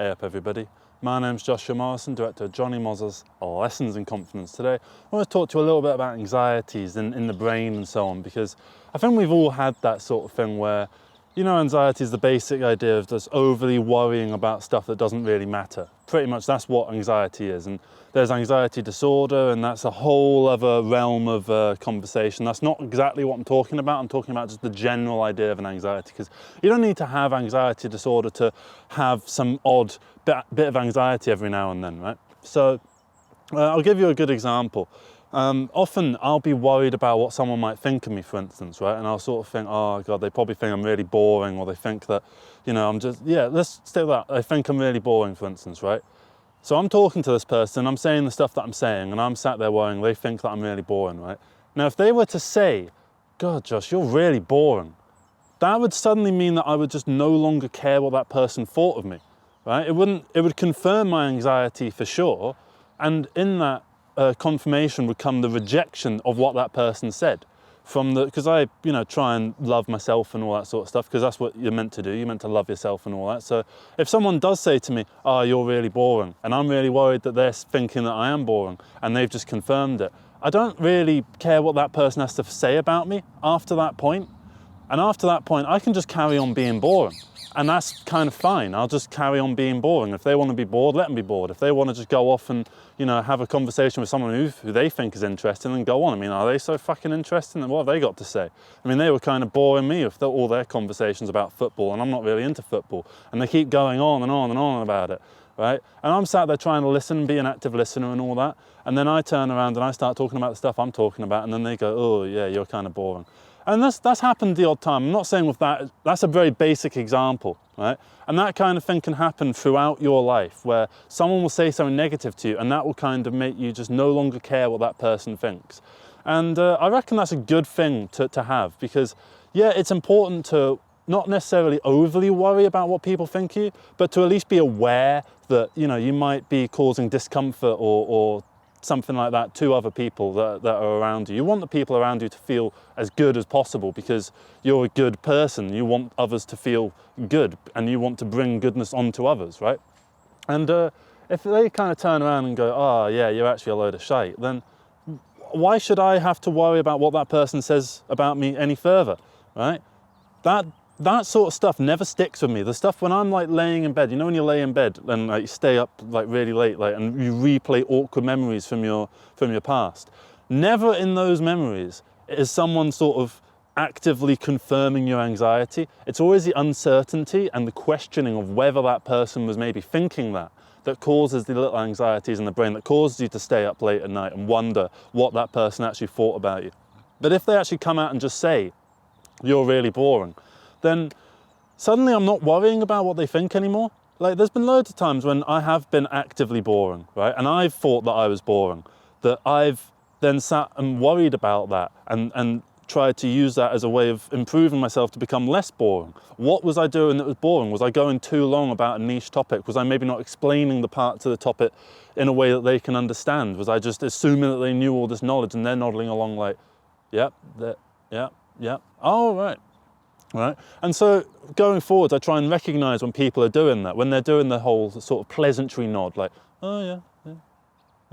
Hey up everybody, my name's Joshua Morrison, director of Johnny Moz's Lessons in Confidence. Today I want to talk to you a little bit about anxieties in the brain and so on, because I think we've all had that sort of thing where, you know, anxiety is the basic idea of just overly worrying about stuff that doesn't really matter. Pretty much that's what anxiety is. And there's anxiety disorder, and that's a whole other realm of conversation. That's not exactly what I'm talking about. I'm talking about just the general idea of an anxiety, because you don't need to have anxiety disorder to have some odd bit of anxiety every now and then, right? So I'll give you a good example. Often I'll be worried about what someone might think of me, for instance, right? And I'll sort of think, oh God, they probably think I'm really boring, or they think that, you know, let's stick with that. They think I'm really boring, for instance, right? So I'm talking to this person, I'm saying the stuff that I'm saying, and I'm sat there worrying, they think that I'm really boring, right? Now, if they were to say, God, Josh, you're really boring, that would suddenly mean that I would just no longer care what that person thought of me, right? It would confirm my anxiety for sure, and in that confirmation would come the rejection of what that person said. Because I, you know, try and love myself and all that sort of stuff, because that's what you're meant to do. You're meant to love yourself and all that. So if someone does say to me, oh, you're really boring, and I'm really worried that they're thinking that I am boring, and they've just confirmed it, I don't really care what that person has to say about me after that point. And after that point, I can just carry on being boring. And that's kind of fine. I'll just carry on being boring. If they want to be bored, let them be bored. If they want to just go off and, you know, have a conversation with someone who they think is interesting, then go on. I mean, are they so fucking interesting? And what have they got to say? I mean, they were kind of boring me with all their conversations about football, and I'm not really into football. And they keep going on and on and on about it, right? And I'm sat there trying to listen, be an active listener and all that. And then I turn around and I start talking about the stuff I'm talking about, and then they go, oh yeah, you're kind of boring. And that's happened the odd time. I'm not saying with that, that's a very basic example, right? And that kind of thing can happen throughout your life, where someone will say something negative to you, and that will kind of make you just no longer care what that person thinks. And I reckon that's a good thing to have, because yeah, it's important to not necessarily overly worry about what people think of you, but to at least be aware that, you know, you might be causing discomfort or something like that to other people that are around you. You want the people around you to feel as good as possible, because you're a good person. You want others to feel good, and you want to bring goodness onto others, right? And if they kind of turn around and go, oh yeah, you're actually a load of shite, then why should I have to worry about what that person says about me any further, right? That sort of stuff never sticks with me. The stuff when I'm like laying in bed, you know, when you lay in bed and like you stay up like really late, like, and you replay awkward memories from your past. Never in those memories is someone sort of actively confirming your anxiety. It's always the uncertainty and the questioning of whether that person was maybe thinking that causes the little anxieties in the brain, that causes you to stay up late at night and wonder what that person actually thought about you. But if they actually come out and just say, you're really boring, then suddenly I'm not worrying about what they think anymore. Like, there's been loads of times when I have been actively boring, right? And I've thought that I was boring, that I've then sat and worried about that and tried to use that as a way of improving myself to become less boring. What was I doing that was boring? Was I going too long about a niche topic? Was I maybe not explaining the parts of the topic in a way that they can understand? Was I just assuming that they knew all this knowledge and they're nodding along like, yep, oh, right. Right? And so going forward, I try and recognize when people are doing that, when they're doing the whole sort of pleasantry nod, like, oh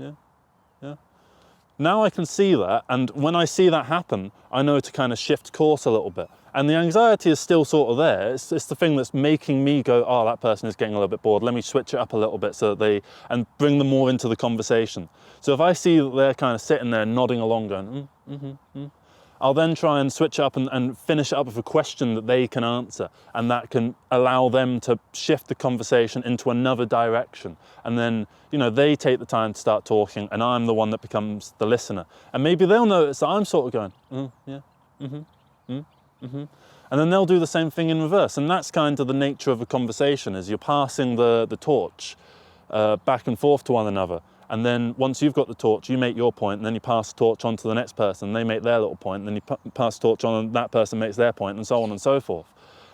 yeah. Now I can see that, and when I see that happen, I know to kind of shift course a little bit. And the anxiety is still sort of there. It's the thing that's making me go, oh, that person is getting a little bit bored. Let me switch it up a little bit and bring them more into the conversation. So if I see that they're kind of sitting there nodding along going, I'll then try and switch up and finish it up with a question that they can answer, and that can allow them to shift the conversation into another direction. And then, you know, they take the time to start talking, and I'm the one that becomes the listener. And maybe they'll notice that I'm sort of going, and then they'll do the same thing in reverse. And that's kind of the nature of a conversation, is you're passing the torch back and forth to one another. And then once you've got the torch, you make your point, and then you pass the torch on to the next person, they make their little point, and then you pass the torch on and that person makes their point, and so on and so forth.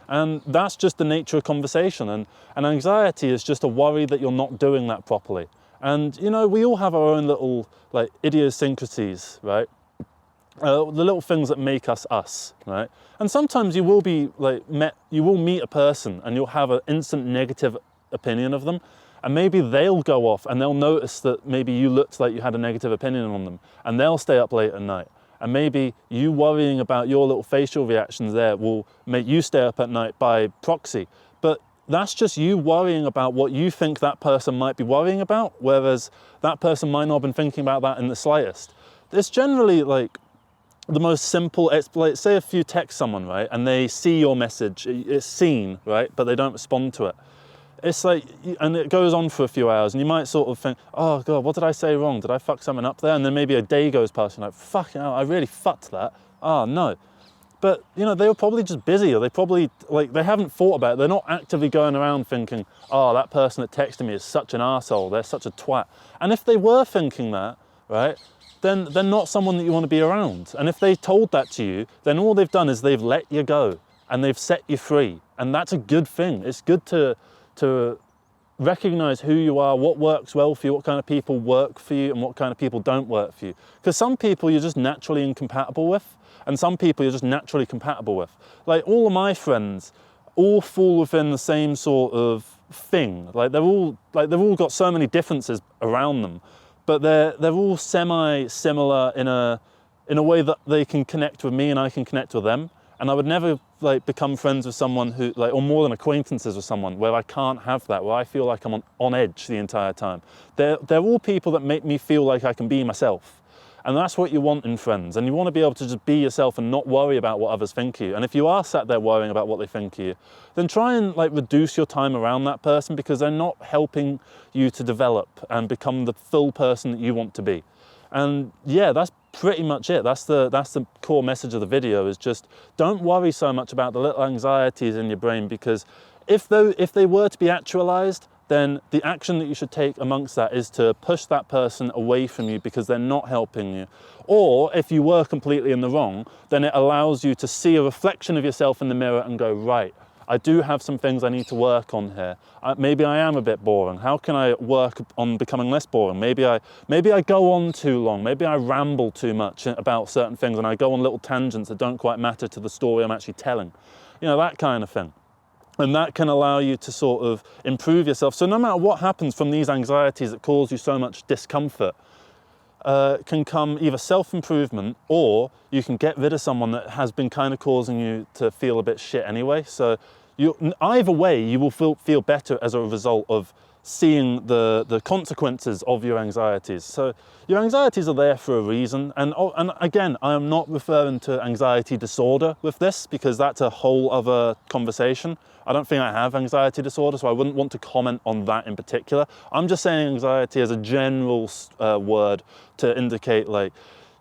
And that's just the nature of conversation. And anxiety is just a worry that you're not doing that properly. And, you know, we all have our own little, like, idiosyncrasies, right? The little things that make us us, right? And sometimes you will be, like, you will meet a person and you'll have an instant negative opinion of them. And maybe they'll go off and they'll notice that maybe you looked like you had a negative opinion on them, and they'll stay up late at night. And maybe you worrying about your little facial reactions there will make you stay up at night by proxy. But that's just you worrying about what you think that person might be worrying about, whereas that person might not have been thinking about that in the slightest. It's generally like the most simple, it's like, say if you text someone, right, and they see your message, it's seen, right, but they don't respond to it. It's like, and it goes on for a few hours, and you might sort of think, oh God, what did I say wrong? Did I fuck something up there? And then maybe a day goes past, and you're like, fucking hell, I really fucked that. Oh no. But, you know, they were probably just busy, or they probably, like, they haven't thought about it. They're not actively going around thinking, oh, that person that texted me is such an arsehole, they're such a twat. And if they were thinking that, right, then they're not someone that you want to be around. And if they told that to you, then all they've done is they've let you go, and they've set you free. And that's a good thing. It's good to recognize who you are, what works well for you, what kind of people work for you, and what kind of people don't work for you. Because some people you're just naturally incompatible with, and some people you're just naturally compatible with. Like all of my friends all fall within the same sort of thing. Like they've all got so many differences around them, but they're all semi-similar in a way that they can connect with me and I can connect with them. And I would never like become friends with someone who, like, or more than acquaintances with someone where I can't have that, where I feel like I'm on edge the entire time. They're all people that make me feel like I can be myself. And that's what you want in friends. And you want to be able to just be yourself and not worry about what others think of you. And if you are sat there worrying about what they think of you, then try and like reduce your time around that person, because they're not helping you to develop and become the full person that you want to be. And yeah, that's pretty much it. That's the core message of the video, is just don't worry so much about the little anxieties in your brain, because if they were to be actualized, then the action that you should take amongst that is to push that person away from you because they're not helping you. Or if you were completely in the wrong, then it allows you to see a reflection of yourself in the mirror and go, right, I do have some things I need to work on here. Maybe I am a bit boring. How can I work on becoming less boring? Maybe I go on too long. Maybe I ramble too much about certain things and I go on little tangents that don't quite matter to the story I'm actually telling. You know, that kind of thing. And that can allow you to sort of improve yourself. So no matter what happens from these anxieties that cause you so much discomfort, can come either self-improvement, or you can get rid of someone that has been kind of causing you to feel a bit shit anyway. So either way, you will feel better as a result of seeing the consequences of your anxieties. So your anxieties are there for a reason. And again, I am not referring to anxiety disorder with this, because that's a whole other conversation. I don't think I have anxiety disorder, so I wouldn't want to comment on that in particular. I'm just saying anxiety as a general word to indicate, like,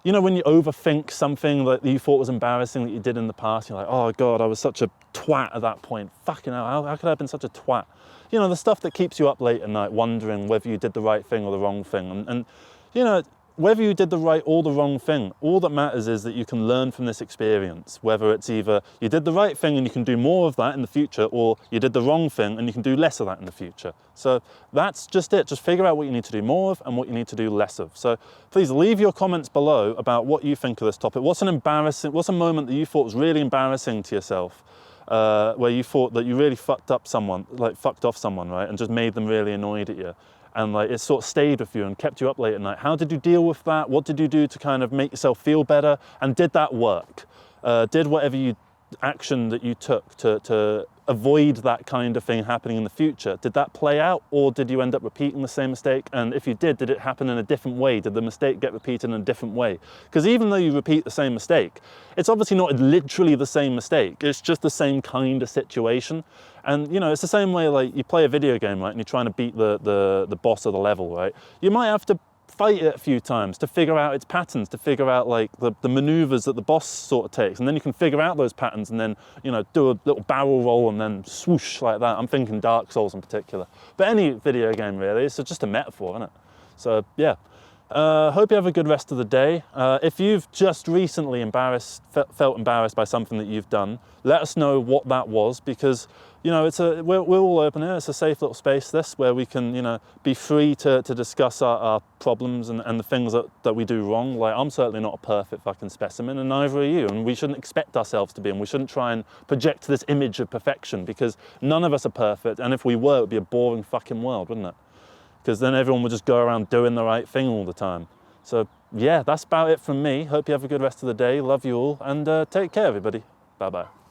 you know, when you overthink something that you thought was embarrassing that you did in the past, you're like, oh God, I was such a twat at that point. Fucking hell, how could I have been such a twat? You know, the stuff that keeps you up late at night wondering whether you did the right thing or the wrong thing. And you know, whether you did the right or the wrong thing, all that matters is that you can learn from this experience, whether it's either you did the right thing and you can do more of that in the future, or you did the wrong thing and you can do less of that in the future. So that's just it. Just figure out what you need to do more of and what you need to do less of. So please leave your comments below about what you think of this topic. What's a moment that you thought was really embarrassing to yourself, where you thought that you really fucked off someone, right, and just made them really annoyed at you? And like it sort of stayed with you and kept you up late at night. How did you deal with that? What did you do to kind of make yourself feel better? And did that work? Did whatever action that you took to avoid that kind of thing happening in the future, did that play out, or did you end up repeating the same mistake? And if you did it happen in a different way? Did the mistake get repeated in a different way? Because even though you repeat the same mistake, it's obviously not literally the same mistake. It's just the same kind of situation. And you know, it's the same way, like you play a video game, right, and you're trying to beat the boss of the level, right? You might have to fight it a few times to figure out its patterns, to figure out like the maneuvers that the boss sort of takes, and then you can figure out those patterns and then, you know, do a little barrel roll and then swoosh like that. I'm thinking Dark Souls in particular, but any video game really, it's just a metaphor, isn't it? So yeah, hope you have a good rest of the day. If you've just recently felt embarrassed by something that you've done, let us know what that was, because you know, we're all open here. It's a safe little space, this, where we can, you know, be free to discuss our problems and the things that we do wrong. Like, I'm certainly not a perfect fucking specimen, and neither are you. And we shouldn't expect ourselves to be, and we shouldn't try and project this image of perfection, because none of us are perfect. And if we were, it would be a boring fucking world, wouldn't it? Because then everyone would just go around doing the right thing all the time. So yeah, that's about it from me. Hope you have a good rest of the day. Love you all, and take care, everybody. Bye-bye.